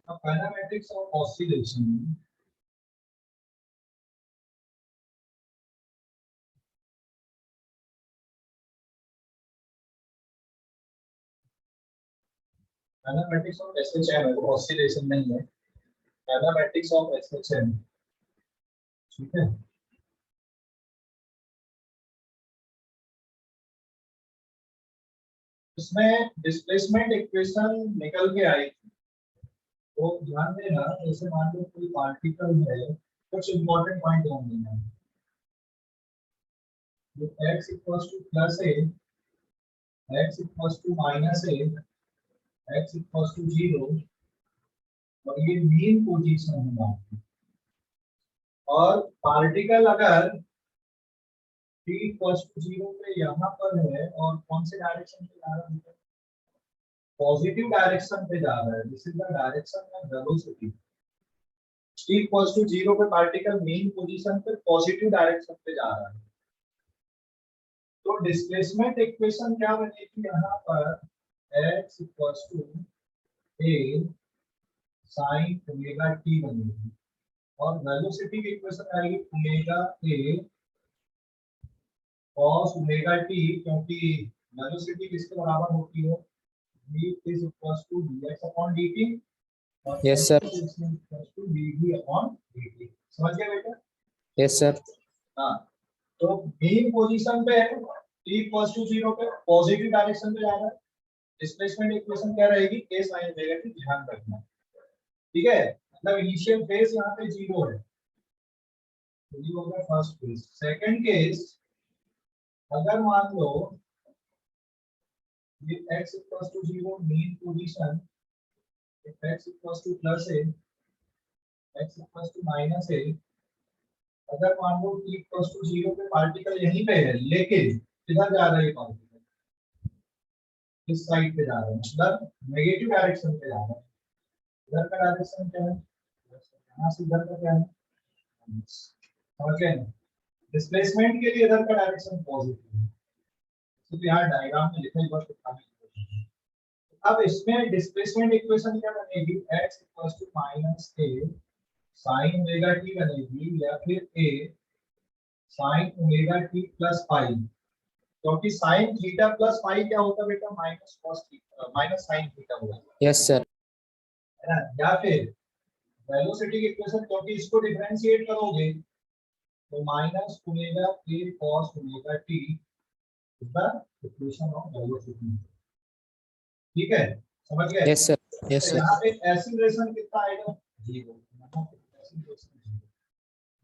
अब kinematics of oscillation kinematics of SHM है, वो ऑसिलेशन नहीं है। काइनेमेटिक्स ऑफ एसएचएम, ठीक है। इसमें डिस्प्लेसमेंट इक्वेशन निकल के आई थी, तो ध्यान देना। जैसे मान लो कोई पार्टिकल है, कुछ इंपॉर्टेंट पॉइंट ध्यान देना। x equals to plus a, x equals to minus a, x equals to 0, और ये मीन पोजीशन है आपकी। और पार्टिकल अगर t इक्वल्स टू 0 पे यहाँ पर है और कौन से डायरेक्शन पे जा रहा है? पॉजिटिव डायरेक्शन पे जा रहा है। This is the direction of velocity. t equals to 0 पे पार्टिकल मीन पोजीशन पे पॉजिटिव डायरेक्शन पे जा रहा है। तो डिस्प्लेसमेंट इक्वेशन क्या बनेगी यहाँ पर? x equals to a sin omega t बनेगी, और वेलोसिटी की इक्वेशन आएगी omega a cos omega t, क्योंकि वेलोसिटी किसके बराबर होती है? v is equals to dx upon dt, और yes sir, is equals to dv upon dt। समझ गए बेटा? Yes sir. हाँ, तो मीन पोजीशन पे है, t इक्वल्स टू 0 पे पॉजिटिव डायरेक्शन पे जा रहा है। डिस्प्लेसमेंट इक्वेशन क्या रहेगी? a sin omega t। ध्यान रखना, ठीक है। मतलब इनिशियल फेज यहाँ पे 0 है, तो ये होगा फर्स्ट केस। सेकंड केस, अगर मान लो ये x equals to 0 mean position, x equals to plus a, x equals to minus a, अगर मान लो t इक्वल्स टू 0 पे पार्टिकल यहीं पे है, लेकिन किधर जा रहा है पार्टिकल? इस साइड पे जा रहा है, मतलब नेगेटिव डायरेक्शन पे जा रहा है। इधर का डायरेक्शन क्या है? यहाँ से इधर का क्या है? समझ गए? डिस्प्लेसमेंट के लिए इधर का डायरेक्शन पॉजिटिव है, तो यहाँ डायग्राम में लिखा हुआ है। अब इसमें डिस्प्लेसमेंट इक्वेशन क्या बनेगी? x equals to minus a sin omega t बनेगी, या फिर a sin omega t plus pi, क्योंकि sin थीटा प्लस पाई क्या होता है बेटा? Minus cos theta minus sin theta होगा, यस सर। है ना? या फिर वेलोसिटी की इक्वेशन, क्योंकि इसको डिफरेंशिएट करोगे तो minus omega a cos omega t is the equation of velocity. ठीक है, समझ गए? Yes sir, yes sir. यहाँ पे एक्सीलरेशन कितना आएगा? 0।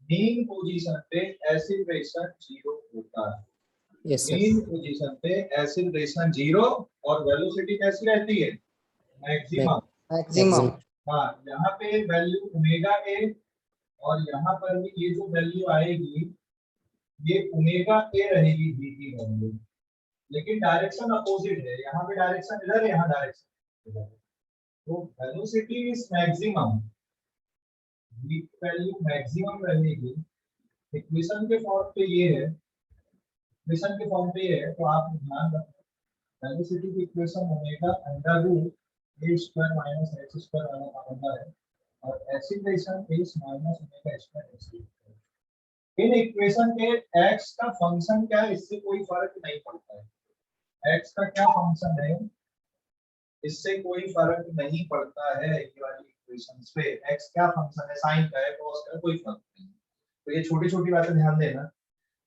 मीन पोजीशन पे एक्सीलरेशन 0 होता है। यस सर, मीन पोजीशन पे एक्सीलरेशन 0, और वेलोसिटी कैसी रहती है? मैक्सिमम। मैक्सिमम। हाँ, यहाँ पे वैल्यू ओमेगा ए, और यहाँ पर भी ये जो वैल्यू आएगी ये ओमेगा ए रहेगी, डी की वैल्यू, लेकिन डायरेक्शन अपोजिट है। यहाँ पे डायरेक्शन इधर है, यहाँ डायरेक्शन इधर है। तो वेलोसिटी इज मैक्सिमम, डी की वैल्यू मैक्सिमम रहेगी। इक्वेशन के फॉर्म पे ये है, इक्वेशन के फॉर्म पे ये है, तो आप ध्यान रखना वेलोसिटी की इक्वेशन ओमेगा अंडर रूट ए स्क्वायर माइनस एक्स स्क्वायर वाला फॉर्मूला है, और acceleration is minus omega square x square. In equation के x का फंक्शन क्या है इससे कोई फर्क नहीं पड़ता है। x का क्या फंक्शन है इससे कोई फर्क नहीं पड़ता है। ये वाली इक्वेशंस पे x क्या फंक्शन है, साइन का है, cos का, कोई फर्क नहीं। तो ये छोटी छोटी बातें ध्यान देना।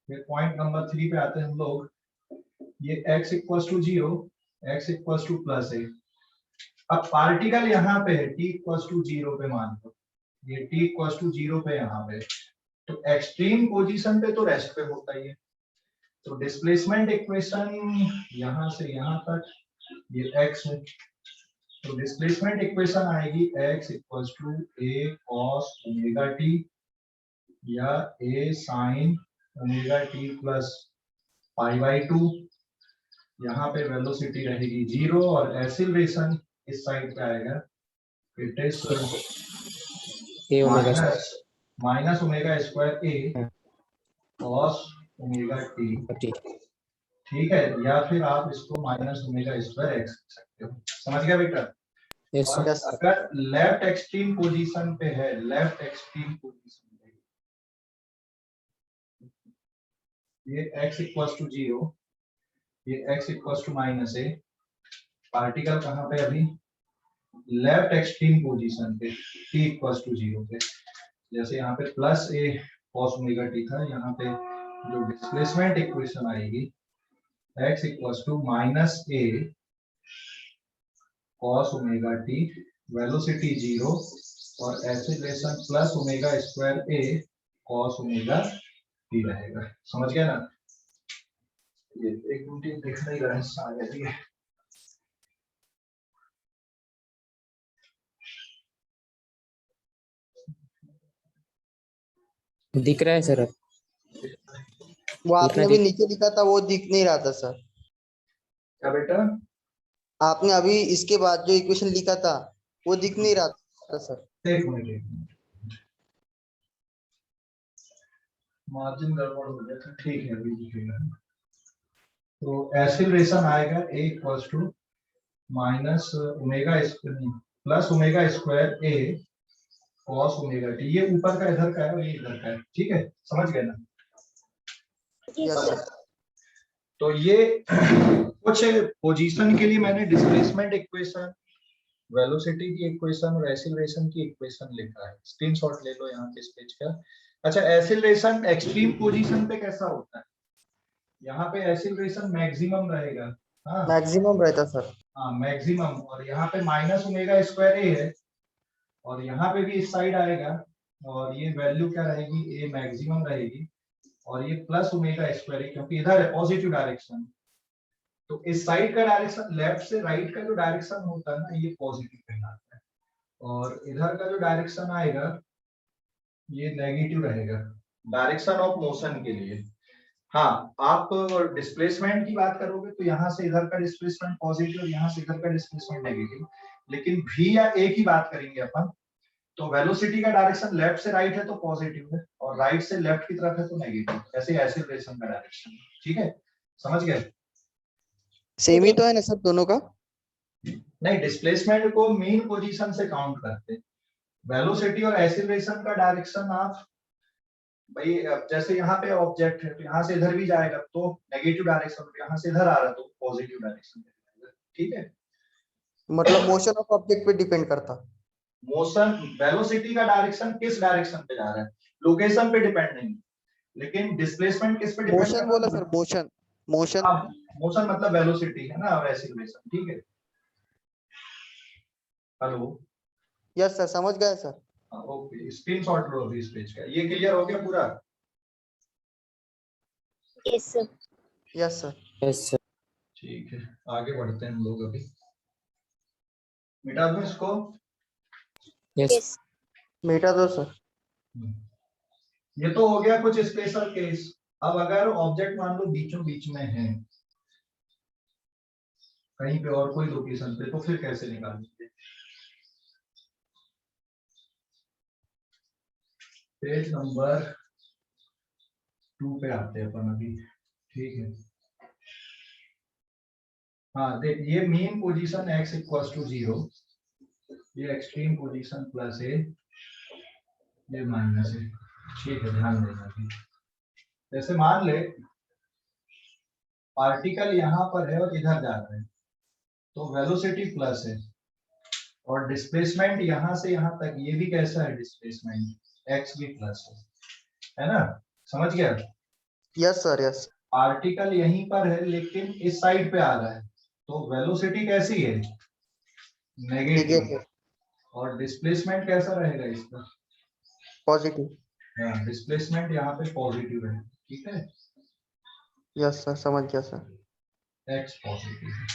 ये पॉइंट नंबर 3 पे आते हैं हम लोग। ये x equals to 0, x equals to plus है। अब पार्टिकल यहाँ पे है t इक्वल्स टू 0 पे, मान लो ये t इक्वल्स टू 0 पे यहाँ पे, तो एक्सट्रीम पोजीशन पे तो रेस्ट पे होता ही है। तो डिस्प्लेसमेंट इक्वेशन यहाँ से यहाँ तक ये x है, तो डिस्प्लेसमेंट इक्वेशन आएगी x equals to a cos omega t या a sin omega t plus pi by 2। यहाँ पे वेलोसिटी रहेगी 0, और एक्सीलरेशन इस साइड पे आएगा, it is a omega minus omega square a cos omega t। ठीक है, या फिर आप इसको माइनस ओमेगा स्क्वायर एक्स लिख सकते हो। समझ गया बेटा? Yes, और sir. Yes, sir. अगर लेफ्ट एक्सट्रीम पोजीशन पे है, लेफ्ट एक्सट्रीम पोजीशन पे ये x इक्वल्स टू 0, ये x equals to -a, particle कहाँ पे अभी लेफ्ट एक्सट्रीम पोजीशन पे t इक्वल्स टू 0 पे, जैसे यहाँ पे plus a cos omega t था, यहाँ पे जो डिस्प्लेसमेंट इक्वेशन आएगी x equals to -a cos omega t, velocity 0 और acceleration plus omega square a cos omega t रहेगा। समझ गया ना? ये एक मिनट देखना ही रहा आ जाती है। दिख रहा है सर अब? वो आपने इतना अभी दिख- नीचे लिखा था वो दिख नहीं रहा था सर। क्या बेटा? आपने अभी इसके बाद जो इक्वेशन लिखा था वो दिख नहीं रहा था सर। एक मिनट मार्जिन गड़बड़ हो गया था, ठीक है अभी दिखेगा। तो एक्सीलरेशन आएगा a equals to minus omega plus omega square a cos omega t, ये ऊपर का इधर का है और ये इधर का है, ठीक है? समझ गए ना? Yes, sir. तो ये कुछ पोजीशन के लिए मैंने डिस्प्लेसमेंट इक्वेशन, वेलोसिटी की इक्वेशन और एक्सीलरेशन की इक्वेशन लिखा है, स्क्रीनशॉट ले लो यहाँ पे इस पेज का। अच्छा, एक्सीलरेशन एक्सट्रीम पोजीशन पे कैसा होता है? यहाँ पे एक्सीलरेशन मैक्सिमम रहेगा, हाँ मैक्सिमम रहता सर। हाँ मैक्सिमम, और यहाँ पे माइनस ओमेगा स्क्वायर ए है और यहाँ पे भी इस साइड आएगा और ये वैल्यू क्या रहेगी, ए मैक्सिमम रहेगी और ये प्लस ओमेगा स्क्वायर है क्योंकि इधर है पॉजिटिव डायरेक्शन। तो इस साइड का डायरेक्शन, लेफ्ट से राइट का जो डायरेक्शन होता है ना, ये पॉजिटिव कहलाता है और इधर का जो डायरेक्शन आएगा ये नेगेटिव रहेगा, डायरेक्शन ऑफ मोशन के लिए। हाँ, आप डिस्प्लेसमेंट की बात करोगे तो यहाँ से इधर का डिस्प्लेसमेंट पॉजिटिव और यहाँ से इधर का डिस्प्लेसमेंट नेगेटिव, लेकिन v या a की बात करेंगे अपन तो वेलोसिटी का डायरेक्शन लेफ्ट से राइट है तो पॉजिटिव है और राइट से लेफ्ट की तरफ है तो नेगेटिव, ऐसे एक्सीलरेशन का डायरेक्शन। ठीक है, समझ गए? सेम ही तो है ना सर दोनों का? नहीं, डिस्प्लेसमेंट को मीन पोजीशन से काउंट करते हैं, वेलोसिटी और एक्सीलरेशन का डायरेक्शन आप भाई जैसे यहाँ पे ऑब्जेक्ट है तो यहाँ से इधर भी जाएगा तो नेगेटिव डायरेक्शन, यहाँ से इधर आ रहा तो पॉजिटिव डायरेक्शन। ठीक है, मतलब मोशन ऑफ ऑब्जेक्ट पे डिपेंड करता। मोशन, वेलोसिटी का डायरेक्शन किस डायरेक्शन पे जा रहा है, लोकेशन पे डिपेंड नहीं, लेकिन डिस्प्लेसमेंट किस पे डिपेंड करता है? मोशन बोला सर, मोशन मोशन। मोशन मतलब वेलोसिटी है ना और एक्सीलरेशन। ठीक है, हेलो, यस सर, समझ गए सर। ओके, स्क्रीनशॉट लो अभी इस पेज का। ये क्लियर हो गया पूरा? Yes sir. Yes sir. Yes, sir. ठीक है, आगे बढ़ते हैं हम लोग। अभी मिटा दूं इसको? Yes. यस मिटा दो सर। ये तो हो गया कुछ स्पेशल केस। अब अगर ऑब्जेक्ट मान लो बीचों बीच में है कहीं पे और कोई लोकेशन पे, तो फिर कैसे निकालेंगे? पेज नंबर 2 पे आते हैं अपन अभी। ठीक है, हाँ देख, ये mean position x equals to 0, ये एक्सट्रीम पोजीशन प्लस है, ये माइनस है। ठीक है, ध्यान देना अभी। जैसे मान ले पार्टिकल यहाँ पर है और इधर जा रहा है तो वेलोसिटी प्लस है और डिस्प्लेसमेंट यहाँ से यहाँ तक ये भी कैसा है, डिस्प्लेसमेंट x भी प्लस है ना? समझ गया? Yes sir, yes. पार्टिकल यहीं पर है लेकिन इस साइड पे आ रहा है तो वेलोसिटी कैसी है, नेगेटिव, और डिस्प्लेसमेंट कैसा रहेगा इसका, पॉजिटिव। हाँ, डिस्प्लेसमेंट यहाँ पे पॉजिटिव है। ठीक है, यस सर, समझ गया सर। x पॉजिटिव है।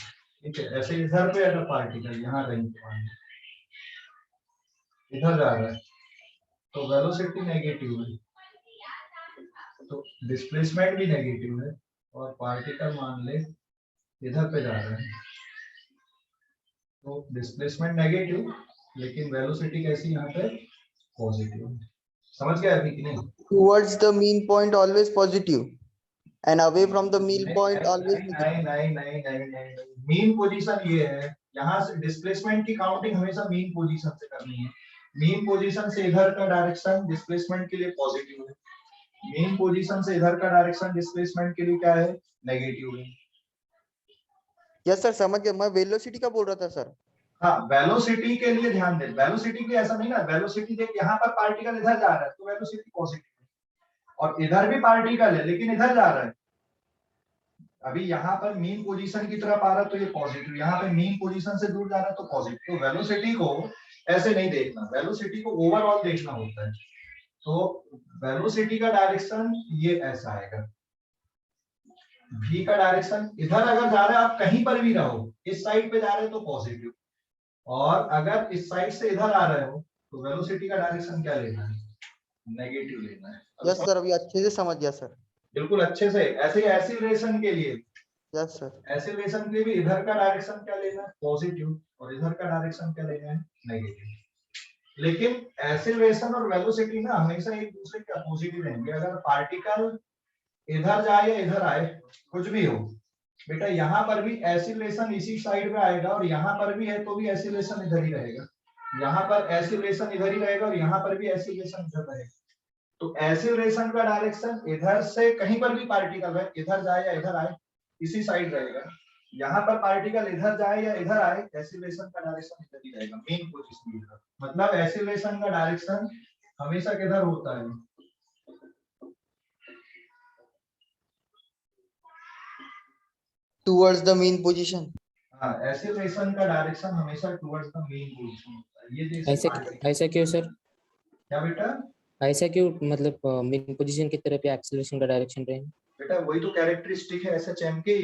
ठीक है, ऐसे इधर पे अगर पार्टिकल यहाँ कहीं इधर जा रहा है तो वेलोसिटी नेगेटिव है तो डिस्प्लेसमेंट भी नेगेटिव है, और पार्टिकल मान ले इधर पे जा रहा है तो डिस्प्लेसमेंट नेगेटिव लेकिन वेलोसिटी कैसी यहाँ पे पॉजिटिव। समझ गया अभी कि नहीं? Towards the mean point always positive and away from the mean point always नहीं, मीन पोजीशन ये है यहाँ से डिस्प्लेसमेंट की काउंटिंग हमेशा मीन पोजीशन से करनी है। मीन पोजीशन से इधर का डायरेक्शन डिस्प्लेसमेंट के लिए पॉजिटिव है, मीन पोजीशन से इधर का डायरेक्शन डिस्प्लेसमेंट के लिए क्या है, नेगेटिव है। यस सर समझ गया, मैं वेलोसिटी का बोल रहा था सर। हाँ, वेलोसिटी के लिए ध्यान दे, वेलोसिटी के ऐसा नहीं ना, वेलोसिटी देख यहाँ पर पार्टिकल इधर जा रहा है तो वेलोसिटी पॉजिटिव है, और इधर भी पार्टिकल है लेकिन इधर जा रहा है। अभी यहाँ पर मीन पोजीशन की तरफ आ रहा है तो ये पॉजिटिव, यहाँ पे मीन पोजीशन से दूर जा रहा है तो पॉजिटिव। तो वेलोसिटी को ऐसे नहीं देखना, वेलोसिटी को ओवरऑल देखना होता है। तो वेलोसिटी का डायरेक्शन ये ऐसा आएगा, v का डायरेक्शन इधर अगर जा रहा है, आप कहीं पर भी रहो, इस साइड पे जा रहे हो तो पॉजिटिव, और अगर इस साइड से इधर आ रहे हो तो वेलोसिटी का डायरेक्शन क्या लेना है, नेगेटिव लेना है। यस सर, अभी अच्छे से समझ गया सर। बिल्कुल अच्छे से। ऐसे ही एक्सीलरेशन के लिए, यस सर। एक्सीलरेशन के लिए भी इधर का डायरेक्शन क्या लेना है, पॉजिटिव, और इधर का डायरेक्शन क्या लेना है, नेगेटिव। लेकिन एक्सीलरेशन और वेलोसिटी ना हमेशा एक दूसरे के अपोजिट ही रहेंगे। अगर पार्टिकल इधर जाए या इधर आए, कुछ भी हो बेटा, यहाँ पर भी एक्सीलरेशन इसी साइड में आएगा, और यहाँ पर भी है तो भी एक्सीलरेशन इधर ही रहेगा, यहाँ पर एक्सीलरेशन इधर ही रहेगा, और यहाँ पर भी एक्सीलरेशन इधर रहेगा। तो एक्सीलरेशन का डायरेक्शन इधर से कहीं पर भी पार्टिकल है, इधर जाए या इधर आए, इसी साइड रहेगा। यहाँ पर पार्टिकल इधर जाए या इधर आए, एक्सीलरेशन का डायरेक्शन इधर ही रहेगा, मेन पोजीशन इधर। मतलब एक्सीलरेशन का डायरेक्शन हमेशा किधर होता है, टुवर्ड्स द मीन पोजीशन। हाँ, एक्सीलरेशन का डायरेक्शन हमेशा टुवर्ड्स द मेन पोजीशन होता है। ये जैसे ऐसा क्यों सर? क्या बेटा? ऐसा क्यों, मतलब मेन पोजीशन की तरफ एक्सेलरेशन का डायरेक्शन रहेगा? बेटा वही तो कैरेक्टरिस्टिक है एसएचएम की।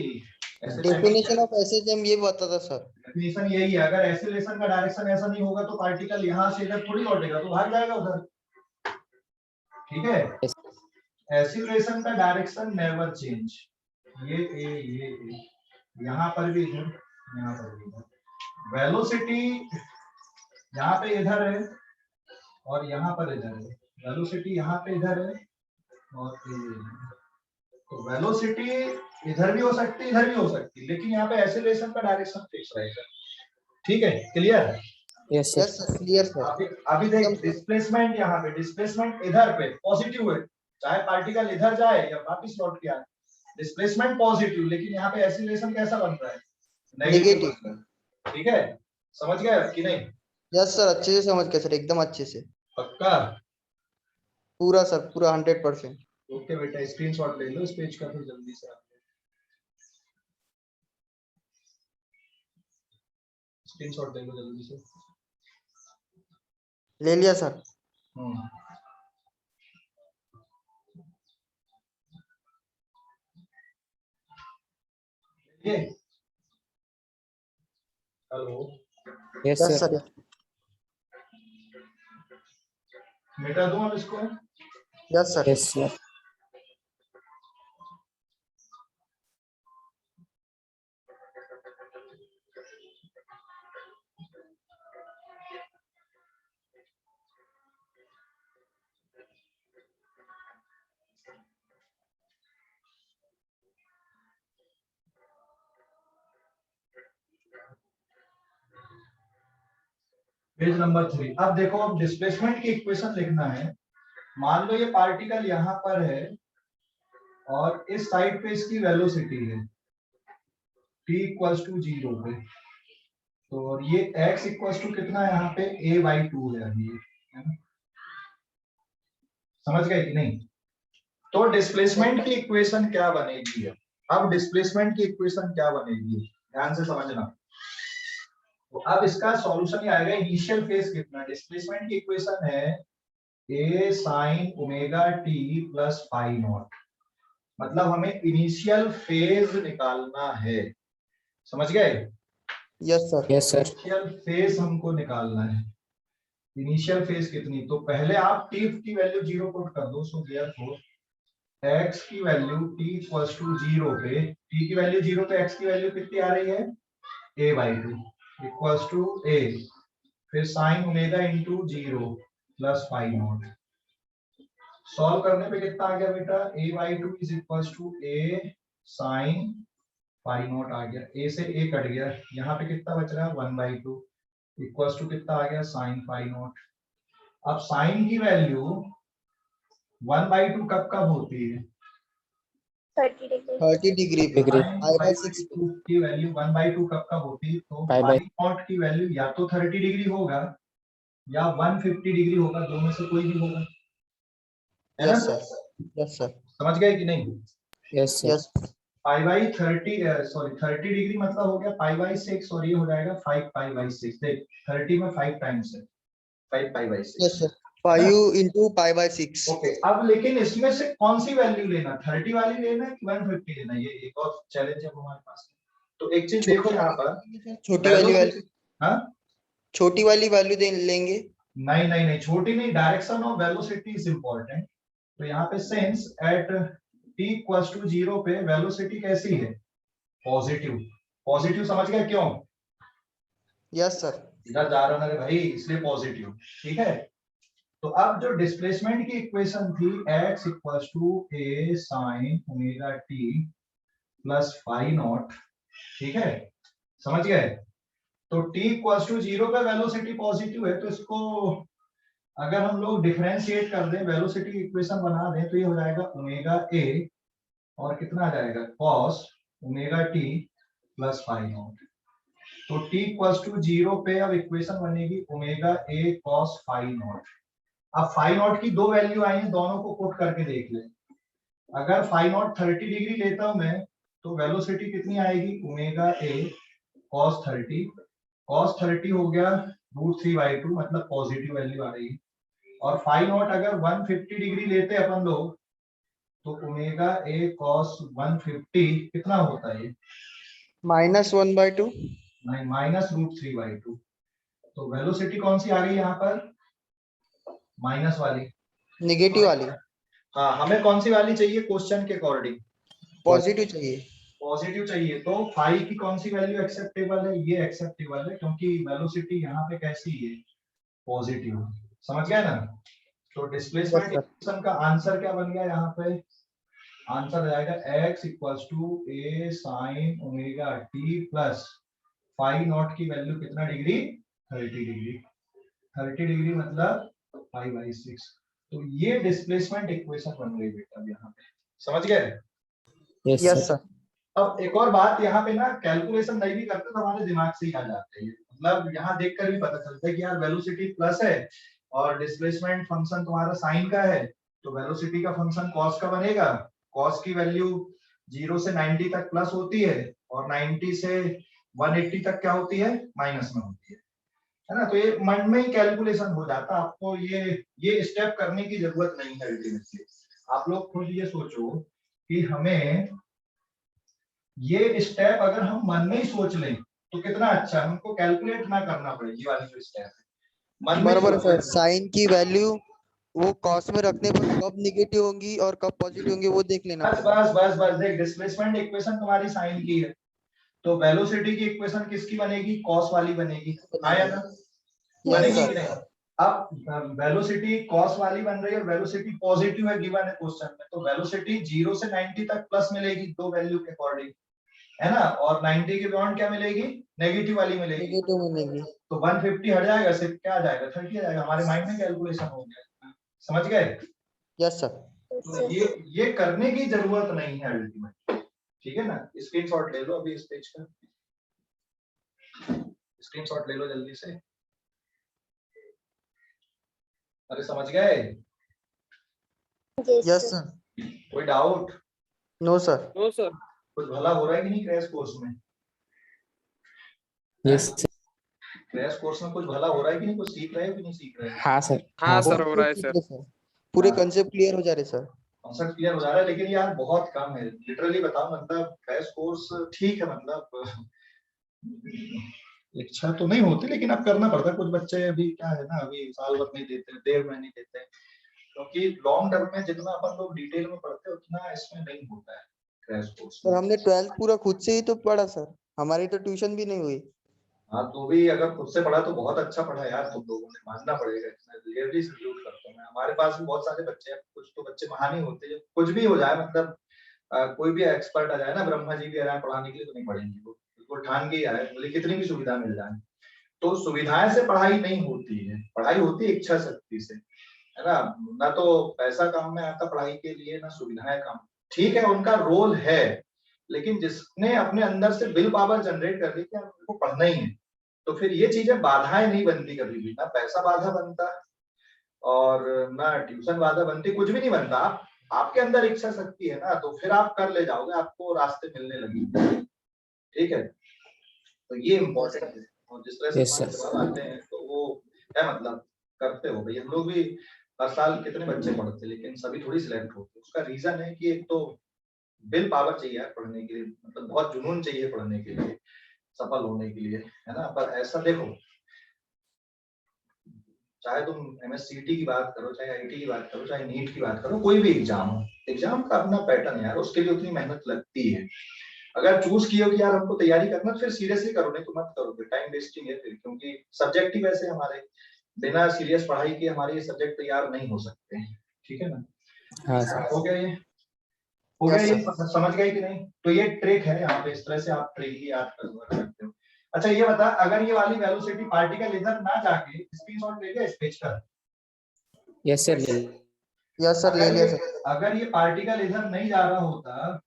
डेफिनेशन ऑफ एसएचएम ये बताता सर। डेफिनेशन यही है, अगर एक्सीलरेशन का डायरेक्शन ऐसा नहीं होगा तो पार्टिकल यहाँ से इधर थोड़ी लौटेगा, तो भाग जाएगा उधर। ठीक है, एक्सीलरेशन का डायरेक्शन नेवर चेंज। ये यहाँ पर भी इधर, यहाँ पर भी इधर। वेलोसिटी यहाँ पे इधर है और यहाँ पर इधर है, वेलोसिटी यहाँ पे इधर है और तो वेलोसिटी इधर भी हो सकती है, इधर भी हो सकती है, लेकिन यहाँ पे एक्सीलरेशन का डायरेक्शन फिक्स रहेगा। ठीक है, clear? Yes yes sir. Sir, clear sir. अभी देख, डिस्प्लेसमेंट यहाँ पे, डिस्प्लेसमेंट इधर पे पॉजिटिव है, चाहे पार्टिकल इधर जाए या वापस लौट के आए, डिस्प्लेसमेंट पॉजिटिव, लेकिन यहाँ पे एक्सीलरेशन कैसा बन रहा है, नेगेटिव। ठीक है, समझ गए कि नहीं? यस सर, अच्छे से समझ गए सर, एकदम अच्छे से। पक्का? पूरा सर, पूरा 100%। ओके बेटा, स्क्रीनशॉट ले लो इस पेज का फिर जल्दी से। स्क्रीनशॉट ले लो जल्दी से। ले लिया sir. Hello, yes yes sir. Sir. मिटा दूं अब इसको? Yes sir. Yes sir. Page number 3। अब देखो, अब डिस्प्लेसमेंट की इक्वेशन लिखना है। मान लो ये पार्टिकल यहाँ पर है और इस साइड पे इसकी वेलोसिटी है t इक्वल्स टू 0 पे, तो ये x इक्वल्स टू कितना है यहाँ पे, a/2 है अभी, है ना? समझ गए कि नहीं? तो डिस्प्लेसमेंट की इक्वेशन क्या बनेगी है? अब डिस्प्लेसमेंट की इक्वेशन क्या बनेगी, ध्यान से समझना। तो अब इसका सॉल्यूशन ही आएगा, इनिशियल फेज कितना, डिस्प्लेसमेंट की इक्वेशन है a sin omega t plus phi not. मतलब हमें इनिशियल फेज निकालना है, समझ गए? Yes sir. Yes sir. Initial phase हमको निकालना है। इनिशियल फेज कितनी, तो पहले आप t की वैल्यू 0 पुट कर दो। सो देयरफॉर x की वैल्यू t इक्वल्स टू 0 पे, t की वैल्यू 0 पे x की वैल्यू कितनी आ रही है, a/2 इक्वल्स टू a, फिर sine omega into 0 plus phi not. Solve करने पे कितना आ गया बेटा, a/2 is equals to a sine phi not आ गया, ए से ए कट गया, यहाँ पे कितना बच रहा है 1/2 इक्वल्स टू कितना आ गया साइन फाई नॉट। अब साइन की वैल्यू 1/2 कब कब होती है 30 डिग्री 30 डिग्री पे डिग्री π/6 2 की वैल्यू 1/2 कब कब होती है, तो Pi by- फाई नॉट की वैल्यू या तो 30 डिग्री होगा या 150 डिग्री होगा, दोनों से कोई भी होगा, है ना? यस सर, यस सर, समझ गए कि नहीं? Yes sir yes pi by 30 degree मतलब हो गया π/6 और ये हो जाएगा 5π/6। देख 30 में 5 टाइम्स है, 5π/6। Yes sir, 5 into π/6। ओके, अब लेकिन इसमें से कौन सी वैल्यू लेना, 30 वाली लेना है कि 150 लेना है, ये एक और चैलेंज है हमारे पास। तो एक चीज देखो यहाँ पर, छोटी वाली वैल्यू, हाँ छोटी वाली वैल्यू दे लेंगे। नहीं नहीं नहीं, छोटी नहीं, direction of velocity is important. तो यहाँ पे since at t equals to 0 पे वेलोसिटी कैसी है, पॉजिटिव। पॉजिटिव समझ गए क्यों? यस सर, इधर जा रहा है भाई, इसलिए पॉजिटिव, ठीक है। तो अब जो डिस्प्लेसमेंट की इक्वेशन थी x equals to a sin omega t plus phi not, ठीक है, समझ गए। तो t इक्वल्स टू 0 पे वेलोसिटी पॉजिटिव है, तो इसको अगर हम लोग डिफरेंशिएट कर दें, वेलोसिटी इक्वेशन बना दें, तो ये हो जाएगा ओमेगा a और कितना आ जाएगा cos omega t plus phi not. तो t इक्वल्स टू 0 पे अब इक्वेशन बनेगी omega a cos phi not. अब फाई नॉट की दो वैल्यू आई हैं, दोनों को पुट करके देख ले। अगर फाई नॉट 30 डिग्री लेता हूं मैं, तो वेलोसिटी कितनी आएगी ओमेगा a cos 30। cos 30 हो गया √3/2, मतलब पॉजिटिव वैल्यू आ रही है। और फाई नॉट अगर 150 डिग्री लेते अपन लोग, तो ओमेगा a cos 150 कितना होता है, -1/2। माइनस √3/2। तो वेलोसिटी कौन सी आ रही है यहाँ पर, माइनस वाली, नेगेटिव वाली, हाँ हमें कौन सी वाली चाहिए क्वेश्चन के अकॉर्डिंग, पॉजिटिव चाहिए। पॉजिटिव चाहिए। तो फाई की कौन सी वैल्यू एक्सेप्टेबल है, ये एक्सेप्टेबल है, क्योंकि वेलोसिटी यहाँ पे कैसी है, पॉजिटिव। समझ गए ना? तो डिस्प्लेसमेंट इक्वेशन का आंसर क्या बन गया यहाँ पे, आंसर आ जाएगा x equals to a sin omega t plus phi not की वैल्यू कितना डिग्री, 30 डिग्री। 30 डिग्री मतलब π/6। तो ये डिस्प्लेसमेंट इक्वेशन बन गई बेटा यहाँ पे, समझ गए? यस यस सर सर, अब एक और बात, यहाँ पे ना कैलकुलेशन नहीं भी करते तो हमारे दिमाग से ही आ जाते हैं, मतलब यहाँ देखकर भी पता चलता है कि यार वेलोसिटी प्लस है और डिस्प्लेसमेंट फंक्शन तुम्हारा साइन का है, तो वेलोसिटी का फंक्शन कॉस का बनेगा। कॉस की वैल्यू 0 से 90 तक प्लस होती है और 90 से 180 तक क्या होती है, माइनस में होती है ना। तो ये मन में ही कैलकुलेशन हो जाता, आपको ये स्टेप करने की जरूरत नहीं है अल्टीमेटली। आप लोग खुद ये सोचो कि हमें ये स्टेप अगर हम मन में ही सोच लें तो कितना अच्छा है, हमको कैलकुलेट ना करना पड़े। ये वाली जो स्टेप है मन में बराबर सोच सर, लें। साइन की वैल्यू वो कॉस में रखने पर कब निगेटिव होंगी और कब पॉजिटिव होंगी वो देख लेना बस पड़ेगा। बस बस बस देख, डिस्प्लेसमेंट इक्वेशन तुम्हारी साइन की है, तो वेलोसिटी की इक्वेशन किसकी बनेगी, कॉस वाली बनेगी, आया ना? यस बनेगी कि सर, नहीं? अब वेलोसिटी कॉस वाली बन रही है और वेलोसिटी पॉजिटिव है गिवन है क्वेश्चन में, तो वेलोसिटी 0 से 90 तक प्लस मिलेगी दो वैल्यू के अकॉर्डिंग, है ना, और 90 के बियॉन्ड क्या मिलेगी, नेगेटिव वाली मिलेगी। नेगेटिव मिलेगी। तो 150 हट जाएगा, सिर्फ क्या आ जाएगा, 30 आ जाएगा। हमारे माइंड में कैलकुलेशन हो गया, समझ गए? यस सर, तो ये करने की जरूरत नहीं है अल्टीमेट, ठीक है ना। स्क्रीनशॉट ले लो अभी इस पेज का, स्क्रीनशॉट ले लो जल्दी से। अरे समझ गए? यस सर, कोई डाउट? नो सर, कुछ भला हो रहा है कि नहीं क्रैश कोर्स में? यस क्रैश कोर्स में कुछ भला हो रहा है कि नहीं, कुछ सीख रहे हो कि नहीं सीख रहे हो? हाँ सर हाँ सर हो रहा है सर। पूरे कंसेप्ट क्लियर हो जा रहे सर। कॉन्सेप्ट क्लियर हो जा रहा है, लेकिन यार बहुत कम है लिटरली बताओ, मतलब क्रैश कोर्स ठीक है, मतलब इच्छा तो नहीं होती लेकिन अब करना पड़ता है। कुछ बच्चे अभी क्या है ना, अभी साल भर नहीं देते, 1.5 महीने देते हैं, क्योंकि लॉन्ग टर्म में जितना अपन लोग डिटेल में पढ़ते हैं उतना इसमें नहीं होता है क्रैश कोर्स में। सर हमने 12th पूरा खुद से ही तो पढ़ा सर, हमारी तो ट्यूशन भी नहीं हुई। हाँ तो भी अगर खुद से पढ़ा तो बहुत अच्छा पढ़ा यार, तुम लोगों ने मानना पड़ेगा, रियली सैल्यूट करता हूं मैं। हमारे पास भी बहुत सारे बच्चे हैं, कुछ तो बच्चे महान ही होते हैं, कुछ भी हो जाए मतलब कोई भी एक्सपर्ट आ जाए ना, ब्रह्मा जी भी आ जाए पढ़ाने के लिए तो नहीं पढ़ेंगे, वो ठान के ही आए, बोले कितनी भी सुविधा मिल जाए। तो सुविधाएं से पढ़ाई नहीं होती है, पढ़ाई होती है इच्छा शक्ति से, है ना। ना तो पैसा काम में आता पढ़ाई के लिए, ना सुविधाएं काम। ठीक है, उनका रोल है, लेकिन जिसने अपने अंदर से विल पावर जनरेट कर ली कि उनको पढ़ना ही है, तो फिर ये चीजें बाधाएं नहीं बनती कभी भी, ना पैसा बाधा बनता और ना ट्यूशन बाधा बनती, कुछ भी नहीं बनता। आपके अंदर इच्छा शक्ति है ना, तो फिर आप कर ले जाओगे, आपको रास्ते मिलने लगी। ठीक है, तो ये इम्पोर्टेंट है। और जिस तरह से Yes, हमारे sir. जवाब आते हैं तो वो क्या मतलब करते हो भाई, हम लोग भी हर साल कितने बच्चे पढ़ते हैं, लेकिन सभी थोड़ी सिलेक्ट होते हैं। उसका रीजन है कि एक तो विल पावर चाहिए यार पढ़ने के लिए, मतलब बहुत जुनून चाहिए पढ़ने के लिए, सफल होने के लिए, है ना। पर ऐसा देखो, चाहे तुम एमएससीटी की बात करो, चाहे आईटी की बात करो, चाहे नीट की बात करो, कोई भी एग्जाम हो, एग्जाम का अपना पैटर्न है यार, उसके लिए उतनी मेहनत लगती है। अगर चूज किया कि यार हमको तैयारी करना, फिर सीरियसली करो, नहीं तो मत करो, फिर टाइम वेस्टिंग है फिर, क्योंकि सब्जेक्ट ही वैसे हमारे बिना सीरियस पढ़ाई के हमारे ये सब्जेक्ट तैयार नहीं हो सकते। ठीक है ना। हाँ सर. हो गया ये, हो गया Yes, ये, sir. समझ गए कि नहीं। तो ये ट्रिक है यहाँ पे, इस तरह से आप ट्रिक ही याद कर सकते हो। अच्छा ये बता, अगर ये वाली वेलोसिटी पार्टिकल इधर ना जाके स्क्रीनशॉट ले लिया स्केच कर। Yes, sir. Yes, sir. ले लिया सर. अगर ये पार्टिकल इधर नहीं जा रहा होता,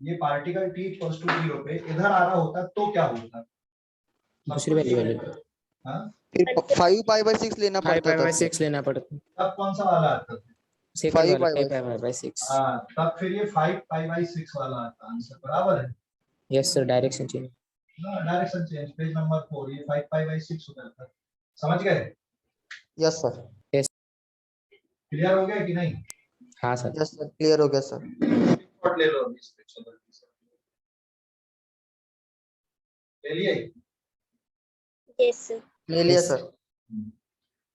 ये पार्टिकल t इक्वल्स टू 0 पे इधर आ रहा होता तो क्या होता? दूसरी वैल्यू ले लो. हाँ, फिर 5 pi/6 लेना 5 पड़ता था. by 6 लेना पड़ता. तब कौन सा वाला आता था? सेकंड 5 वाला pi/6. 5 by 6. हाँ, तब फिर ये 5 pi/6 वाला आता, आंसर बराबर है Yes, sir. Direction change. ना। डायरेक्शन चेंज, पेज नंबर 4, ये 5 pi/6 हो जाता है। समझ गए? Yes, sir. Yes. क्लियर हो गया कि नहीं? हाँ सर. Yes, sir. Clear हो गया सर. स्क्रीनशॉट ले लो अभी इस पिक्चर पर, ले लिए? Yes, sir. ले लिया Yes. सर.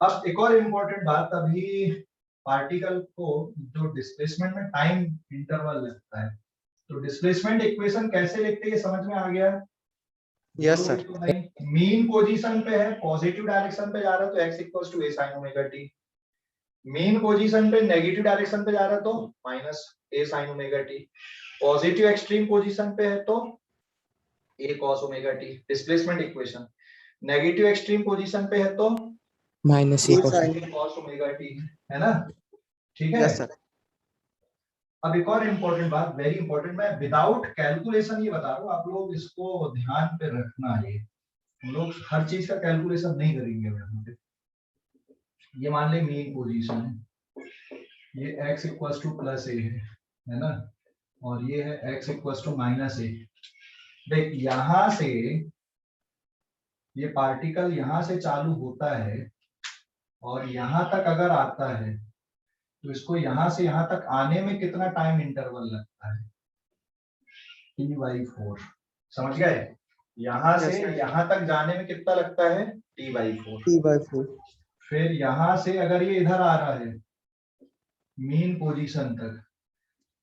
अब एक और इम्पोर्टेंट बात, अभी पार्टिकल को जो डिस्प्लेसमेंट में टाइम इंटरवल लगता है, तो डिस्प्लेसमेंट इक्वेशन कैसे लिखते हैं ये समझ में आ गया? Yes, sir. मीन पोजीशन पे है, पॉजिटिव डायरेक्शन पे जा रहा है तो x equals to a sin omega t। Mean position पे नेगेटिव डायरेक्शन पे जा रहा है तो minus a sin omega t। Positive extreme position पे है तो a cos omega t। Displacement equation negative extreme position पे है तो minus A a sin. cos omega t, है ना। ठीक है। Yes, sir. अब एक और इम्पोर्टेंट बात, वेरी इंपॉर्टेंट, मैं विदाउट कैलकुलेशन ये बता रहा हूँ, आप लोग इसको ध्यान पे रखना है। हम लोग हर चीज का कैलकुलेशन नहीं करेंगे यहाँ पे। ये मान ले मीन पोजीशन है, ये x इक्वल्स टू प्लस ए है ना, और ये है x इक्वल्स टू माइनस ए। देख यहां से ये पार्टिकल यहां से चालू होता है और यहां तक अगर आता है तो इसको यहां से यहां तक आने में कितना टाइम इंटरवल लगता है? t/4। समझ गए? यहां से यहां तक जाने में कितना लगता है? t/4। T/4. फिर यहां से अगर ये इधर आ रहा है मीन पोजीशन तक,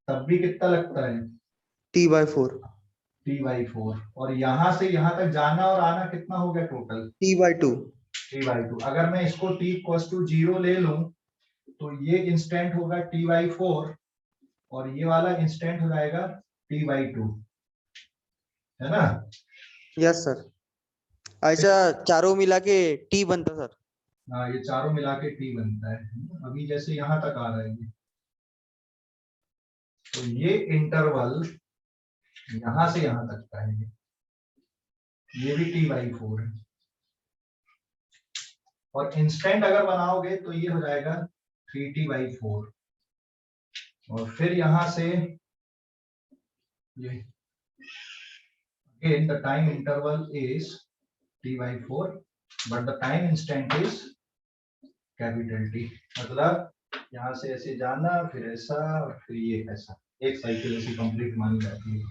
तब भी कितना लगता है? T/4. t/4। और यहां से यहां तक जाना और आना कितना हो गया टोटल? T/2. t/2। अगर मैं इसको t इक्वल्स टू 0 ले लूं तो ये इंस्टेंट होगा t/4 और ये वाला इंस्टेंट हो जाएगा t/2, है ना। Yes, sir. ऐसा चारों मिला के T बनता सर. हाँ, ये चारों मिला के t बनता है। अभी जैसे यहां तक आ रहा है ये, तो ये इंटरवल यहां से यहां तक का है, ये भी t/4 है। और इंस्टेंट अगर बनाओगे तो ये हो जाएगा 3t/4। और फिर यहां से ये again the time interval is t/4 but the time instant is capital T। मतलब यहाँ से ऐसे जाना, फिर ऐसा और फिर ये ऐसा, एक साइकिल ऐसी कंप्लीट मानी जाती है।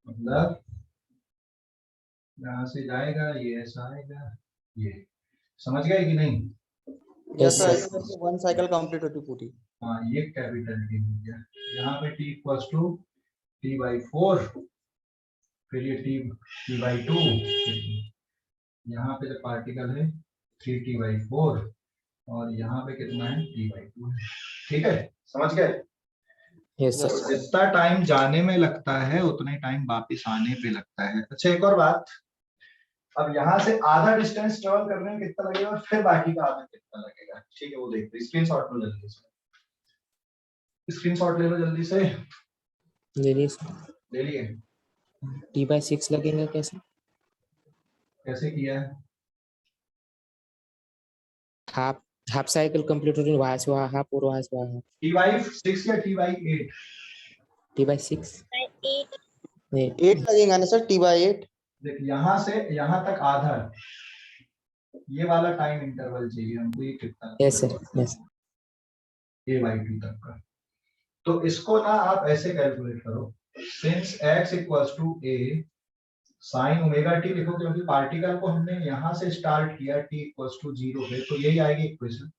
मतलब यहाँ से जाएगा, ये ऐसा आएगा, ये समझ गए कि नहीं? Yes, sir. sir. ऐसे करके one cycle complete होती पूरी. हाँ, ये कैपिटल T हो गया। यहाँ पे t इक्वल्स टू t/4, फिर ये t/2, यहाँ पे जो पार्टिकल है 3t/4 और यहाँ पे कितना है t/2 है। ठीक है, समझ गए? Yes Yes, sir. sir. जितना टाइम जाने में लगता है उतना ही टाइम वापस आने पे लगता है। अच्छा एक और बात, अब यहाँ से आधा डिस्टेंस ट्रेवल करने में कितना लगेगा और फिर बाकी का आधा कितना लगेगा, ठीक है वो देखते हैं। स्क्रीनशॉट लो जल्दी से, स्क्रीनशॉट ले लो जल्दी से। ले लिए सर। ले लिए? T/6 लगेगा कैसे? कैसे किया है? हाफ हाफ साइकिल कंप्लीट हो रही है, वहां से वहां हाफ और वहां से वहां हाफ। T/6 या T/8? T/6 by 8. 8 लगेगा ना सर, T/8? देख यहाँ से यहाँ तक आधा, ये वाला टाइम इंटरवल चाहिए हमको, ये कितना यस सर। यस A/2 तक का। तो इसको ना आप ऐसे कैलकुलेट करो, since x equals to a sine omega t लिखो, क्योंकि पार्टिकल को हमने यहाँ से स्टार्ट किया t इक्वल्स टू 0 पे, तो यही आएगी इक्वेशन।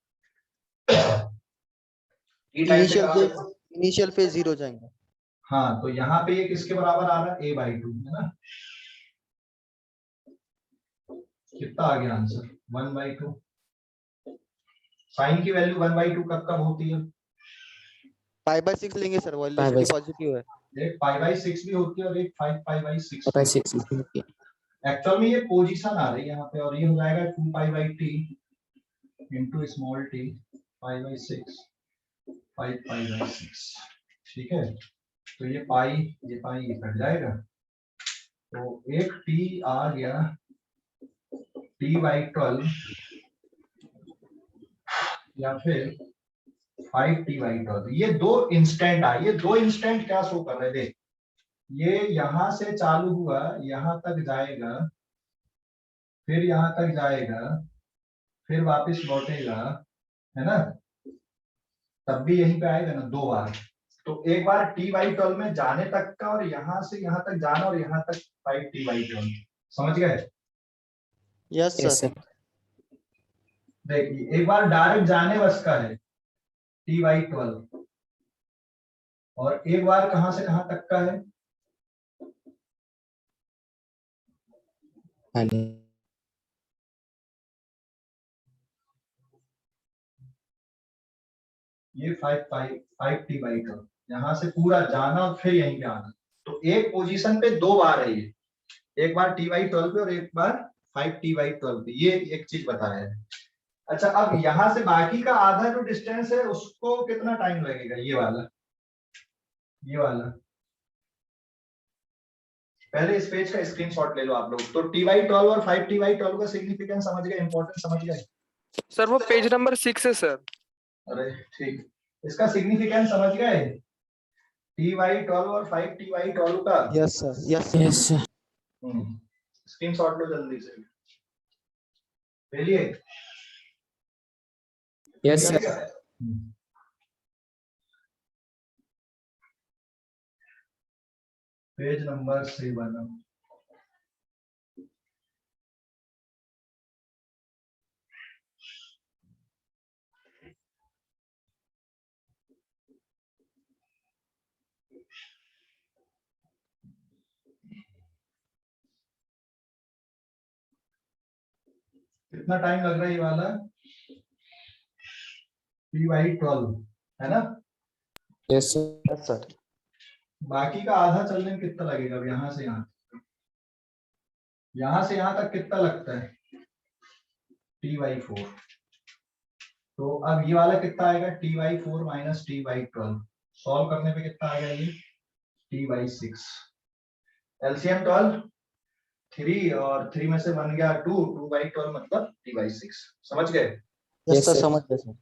इनिशियल फेज 0 जाएंगे। हाँ तो यहाँ पे ये किसके बराबर आ रहा है, A/2 है ना। कितना आ गया आंसर, 1/2। साइन की वैल्यू 1/2 कब कब होती है? π/6 लेंगे sir, Pi by velocity 6. Positive है। एक π/6 भी होती है और एक 5π/6 Pi/6 होती है। एक्चुअल में ये पोजीशन आ रही है यहाँ पे, और ये हो जाएगा 2π/t इंटू स्मॉल t, π/6 5π/6, ठीक है। तो ये पाई कट जाएगा, तो एक t आ गया t/12 या फिर 5t/12। ये दो इंस्टेंट आए, ये दो इंस्टेंट क्या शो कर रहे थे, ये यहां से चालू हुआ, यहां तक जाएगा, फिर यहां तक जाएगा, फिर वापस लौटेगा, है ना, तब भी यहीं पे आएगा ना 2 बार। तो एक बार t/12 में जाने तक का, और यहां से यहां तक जाना, और यहां तक 5t/12, समझ गए? Yes yes sir. सर। देखिए एक बार डायरेक्ट जाने बस का है t/12, और एक बार कहां से कहां तक का है, हाँ जी। ये 5t/12, यहां से पूरा जाना और फिर यहीं पे आना। तो एक पोजीशन पे 2 बार है ये, एक बार t/12 पे और एक बार 5t/12 पे, ये एक चीज बताया है। अच्छा अब यहां से बाकी का आधा जो डिस्टेंस है उसको कितना टाइम लगेगा, ये वाला पहले इस पेज का स्क्रीनशॉट ले लो आप लोग। तो t/12 और 5t/12 का सिग्निफिकेंस समझ गए, इंपॉर्टेंस समझ गए? सर वो पेज नंबर 6 है सर। अरे ठीक, इसका सिग्निफिकेंस समझ गए, t/12 और 5t/12 का। Yes sir. Yes sir. Yes sir. Screenshot लो जल्दी से, चलिए। Yes sir. Page number 7। कितना टाइम लग रहा है ये वाला, t/12 है ना। Yes sir. Yes sir. बाकी का आधा चलने में कितना लगेगा, अब यहाँ से यहाँ तक कितना लगता है, t/4। तो अब ये वाला कितना आएगा, t/4 माइनस t/12, सॉल्व करने पे कितना आएगा ये, t/6। एलसीएम 12, 3 और 3 में से बन गया 2, 2/12 मतलब t/6, समझ गए? यस सर, समझ गए सर।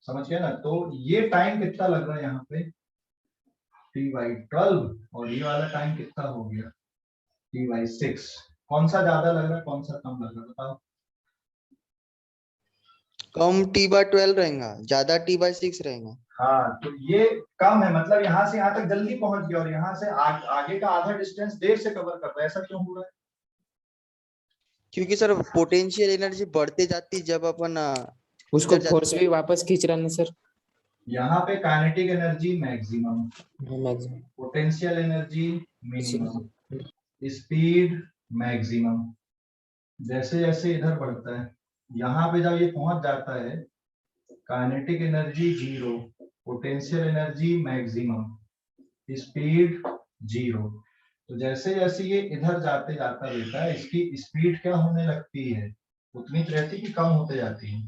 समझ गए ना। तो ये टाइम कितना लग रहा है यहाँ पे, t/12, और ये वाला टाइम कितना हो गया, t/6। कौन सा ज्यादा लग रहा है, कौन सा कम लग रहा है, बताओ? कम T/12 रहेगा, ज्यादा T/6 रहेगा। हाँ तो ये कम है, मतलब यहाँ से यहाँ तक जल्दी पहुंच गया, और यहाँ से आगे का आधा डिस्टेंस देर से कवर कर रहा है, ऐसा क्यों हो रहा है? क्योंकि सर पोटेंशियल एनर्जी बढ़ते जाती जब अपन उसको इधर फोर्स जाते भी वापस खींच रहा है ना सर। यहाँ पे kinetic energy maximum, maximum. Potential energy minimum, speed maximum. जैसे जैसे इधर बढ़ता है, यहाँ पे जब ये पहुंच जाता है, kinetic energy 0, potential energy maximum, speed 0। तो जैसे जैसे ये इधर जाते जाता रहता है, इसकी स्पीड क्या होने लगती है, उतनी रहती कि कम होते जाती है।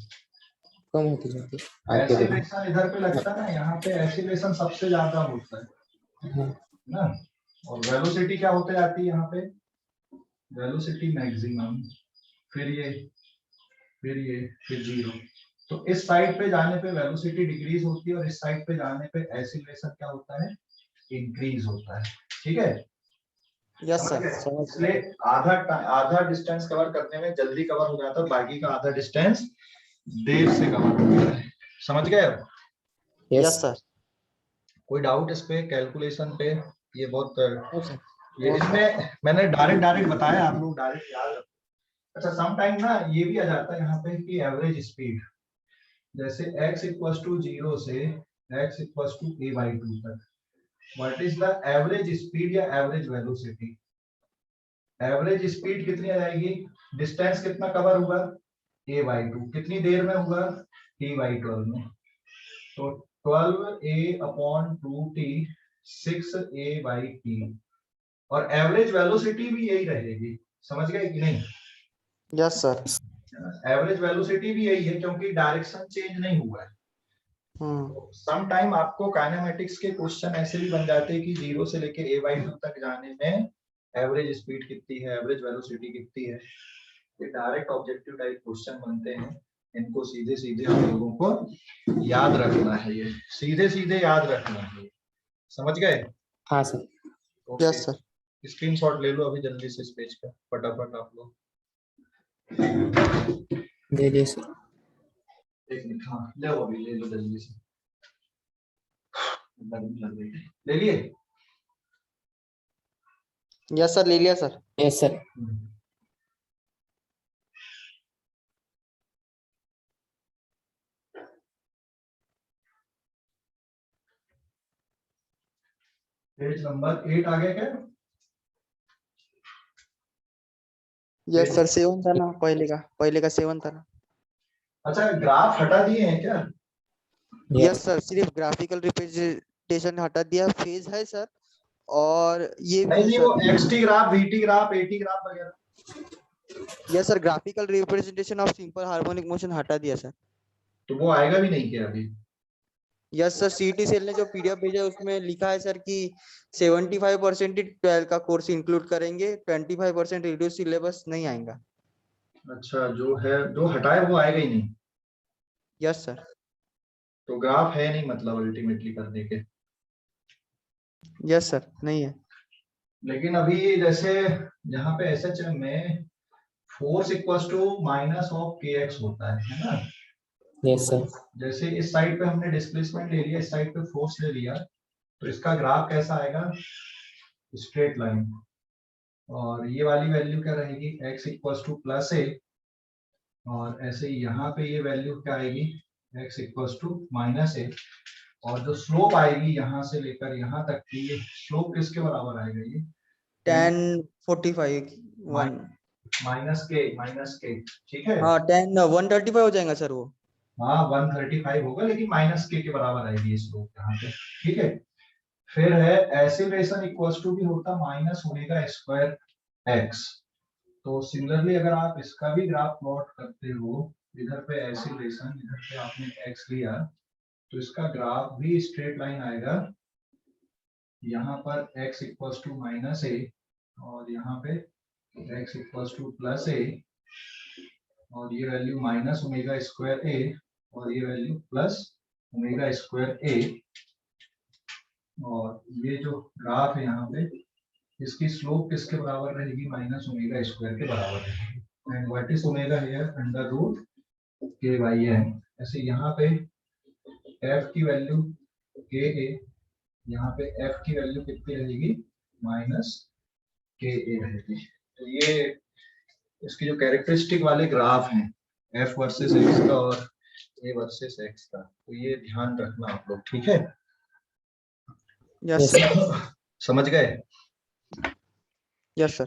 कम होती जाती है आगे बढ़े। एक्सीलरेशन इधर पे लगता है ना, यहाँ पे एक्सीलरेशन सबसे ज्यादा होता है हाँ, ना, और वेलोसिटी क्या होते जाती है यहाँ पे, वेलोसिटी मैक्सिमम, फिर ये फिर 0। तो इस साइड पे जाने पे वेलोसिटी डिक्रीज होती है और इस साइड पे जाने पे एक्सीलरेशन क्या होता है, इंक्रीज होता है। ठीक है, यस समझ सर, गए? समझ इसलिए आधा डिस्टेंस कवर करने में जल्दी कवर हो जाता है, बाकी का आधा डिस्टेंस देर से कवर होता है। समझ गए? Yes yes sir. कोई डाउट इस पे, कैलकुलेशन पे? ये बहुत नो सर। ये इसमें मैंने डायरेक्ट बताया, आप लोग डायरेक्ट याद रखो। अच्छा, सम टाइम ना ये भी आ जाता है यहाँ पे कि एवरेज स्पीड, जैसे x इक्वल्स टू 0 से x इक्वल्स टू a/2 तक, what is the average speed या एवरेज वेलोसिटी। एवरेज स्पीड कितनी आ जाएगी, डिस्टेंस कितना कवर होगा, a/2, कितनी देर में होगा, t/12 में। तो 12a/2t 6a/t, और एवरेज वेलोसिटी भी यही रहेगी। समझ गए कि नहीं? Yes sir. एवरेज वेलोसिटी भी यही है क्योंकि डायरेक्शन चेंज नहीं हुआ है। सम टाइम आपको काइनेमेटिक्स के क्वेश्चन ऐसे भी बन जाते हैं कि 0 से लेके a/2 तक जाने में एवरेज स्पीड कितनी है, एवरेज वेलोसिटी कितनी है। ये डायरेक्ट ऑब्जेक्टिव टाइप क्वेश्चन बनते हैं, इनको सीधे सीधे हम लोगों को याद रखना है, ये सीधे सीधे याद रखना है। समझ गए? हाँ सर। Yes sir. स्क्रीनशॉट ले लो अभी जल्दी से इस पेज का, फटाफट आप लोग। दे दिए सर। एक मिनट, हाँ ले वो भी ले लो जल्दी से, ले लिए? यस सर, ले लिया sir. Yes sir. Page number 8 आ गया क्या? यस सर, 7 था ना, पहले का 7 था ना। अच्छा, ग्राफ हटा दिए हैं क्या? यस सर, सिर्फ ग्राफिकल रिप्रेजेंटेशन हटा दिया, फेज है सर, और ये भी नहीं है नहीं, सर। वो XT graph, VT graph, AT graph वगैरह। Yes sir, graphical representation of simple harmonic motion हटा दिया सर। तो वो आएगा भी नहीं क्या अभी? यस सर, सीटी सेल ने जो पीडीएफ भेजा है उसमें लिखा है सर कि 75% ही 12 का कोर्स इंक्लूड करेंगे, 25% रिड्यूस सिलेबस नहीं आएगा। अच्छा, जो है जो हटाए वो आएगा ही नहीं। Yes sir. तो ग्राफ है नहीं मतलब अल्टीमेटली करने के। यस सर, नहीं है। लेकिन अभी जैसे यहाँ पे एसएचएम में force equals to minus of k x होता है ना। Yes sir. जैसे इस साइड पे हमने डिस्प्लेसमेंट ले लिया, इस साइड पे फोर्स ले लिया, तो इसका ग्राफ कैसा आएगा, स्ट्रेट लाइन। और ये वाली वैल्यू क्या रहेगी, x इक्वल्स टू प्लस ए, और ऐसे ही यहाँ पे ये वैल्यू क्या आएगी, x इक्वल्स टू माइनस ए, और जो स्लोप आएगी यहाँ से लेकर यहाँ तक की, ये स्लोप किसके बराबर आएगा, ये 1045 1। माइनस के, ठीक है। हाँ 10 135 हो जाएगा सर वो। हाँ 135 होगा, लेकिन माइनस के बराबर आएगी ये स्लोप यहाँ पे, ठीक है। फिर है एक्सीलरेशन इक्वल्स टू भी होता माइनस ओमेगा स्क्वायर एक्स। तो सिमिलरली अगर आप इसका भी ग्राफ प्लॉट करते हो, इधर पे एक्सीलरेशन, इधर पे आपने एक्स लिया, तो इसका ग्राफ भी स्ट्रेट लाइन आएगा। यहाँ पर x इक्वल्स टू माइनस ए, और यहाँ पे x इक्वल्स टू प्लस ए, और ये वैल्यू माइनस ओमेगा स्क्वायर ए, और ये वैल्यू प्लस ओमेगा स्क्वायर ए। और ये जो ग्राफ है यहाँ पे, इसकी स्लोप किसके बराबर रहेगी, माइनस ओमेगा स्क्वायर के बराबर रहेगी। And what is omega here, under root k by n. ऐसे यहाँ पे f की वैल्यू के ए, यहाँ पे f की वैल्यू कितनी रहेगी, माइनस के ए रहेगी। तो ये इसकी जो कैरेक्टरिस्टिक वाले ग्राफ हैं, f वर्सेस x का और a वर्सेस x का, तो ये ध्यान रखना आप लोग, ठीक है। Yes sir. समझ गए? Yes sir.